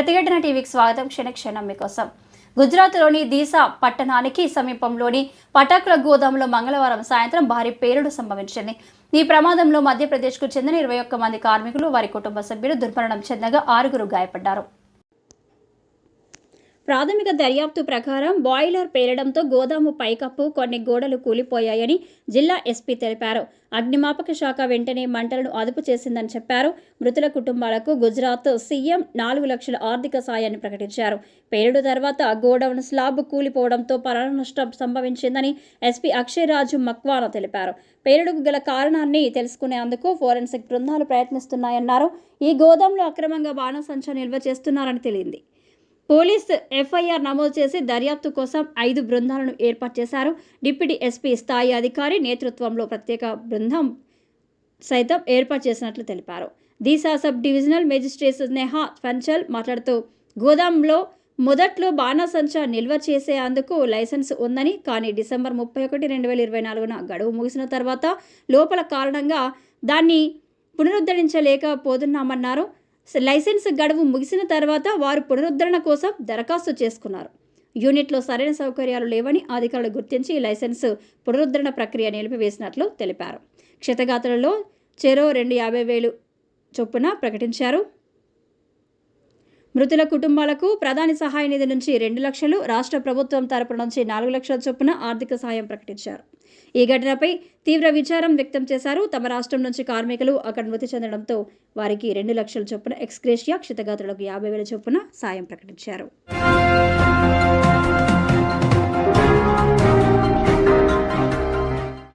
ప్రతిఘటన టీవీకి స్వాగతం. క్షణక్షణం మీకోసం. గుజరాత్లోని దీసా పట్టణానికి సమీపంలోని పటాకుల గోదాములో మంగళవారం సాయంత్రం భారీ పేలుడు సంభవించింది. ఈ ప్రమాదంలో మధ్యప్రదేశ్కు చెందిన 21 మంది కార్మికులు, వారి కుటుంబ సభ్యులు దుర్మరణం చెందగా 6 గాయపడ్డారు. ప్రాథమిక దర్యాప్తు ప్రకారం బాయిలర్ పేలడంతో గోదాము పైకప్పు, కొన్ని గోడలు కూలిపోయాయని జిల్లా ఎస్పీ తెలిపారు. అగ్నిమాపక శాఖ వెంటనే మంటలను అదుపు చేసిందని చెప్పారు. మృతుల కుటుంబాలకు గుజరాత్ సీఎం 4 లక్షల ఆర్థిక సాయాన్ని ప్రకటించారు. పేలుడు తర్వాత గోడౌన్ స్లాబ్ కూలిపోవడంతో ప్రాణ నష్టం సంభవించిందని ఎస్పీ అక్షయ్ రాజు మక్వానా తెలిపారు. పేలుడుకు గల కారణాన్ని తెలుసుకునేందుకు ఫోరెన్సిక్ బృందాలు ప్రయత్నిస్తున్నాయన్నారు. ఈ గోదాంలో అక్రమంగా బాణసంచా నిల్వ చేస్తున్నారని తెలిపింది. పోలీసు ఎఫ్ఐఆర్ నమోదు చేసి దర్యాప్తు కోసం 5 బృందాలను ఏర్పాటు చేశారు. డిప్యూటీ ఎస్పీ స్థాయి అధికారి నేతృత్వంలో ప్రత్యేక బృందం సైతం ఏర్పాటు చేసినట్లు తెలిపారు. దీసా సబ్ డివిజనల్ మేజిస్ట్రేట్ స్నేహ పంచల్ మాట్లాడుతూ, గోదాంలో మొదట్లో బాణసంచా నిల్వ చేసేందుకు లైసెన్స్ ఉందని, కానీ డిసెంబర్ 31, 2024 గడువు ముగిసిన తర్వాత లోపల కారణంగా దాన్ని పునరుద్ధరించలేకపోతున్నామన్నారు. లైసెన్స్ గడువు ముగిసిన తర్వాత వారు పునరుద్ధరణ కోసం దరఖాస్తు చేసుకున్నారు. యూనిట్లో సరైన సౌకర్యాలు లేవని అధికారులు గుర్తించి లైసెన్స్ పునరుద్ధరణ ప్రక్రియ నిలిపివేసినట్లు తెలిపారు. క్షతగాత్రులలో చెరో 250,000 చొప్పున ప్రకటించారు. మృతుల కుటుంబాలకు ప్రధాని సహాయ నిధి నుంచి 2 లక్షలు, రాష్ట్ర ప్రభుత్వం తరపు నుంచి 4 లక్షల చొప్పున ఆర్థిక సహాయం ప్రకటించారు. ఈ ఘటనపై తీవ్ర విచారం వ్యక్తం చేశారు. తమ రాష్ట్రం నుంచి కార్మికులు అక్కడ మృతి చెందడంతో వారికి 2 లక్షల చొప్పున ఎక్స్గ్రేషియా, క్షతగాత్రులకు 50,000 చొప్పున సాయం ప్రకటించారు.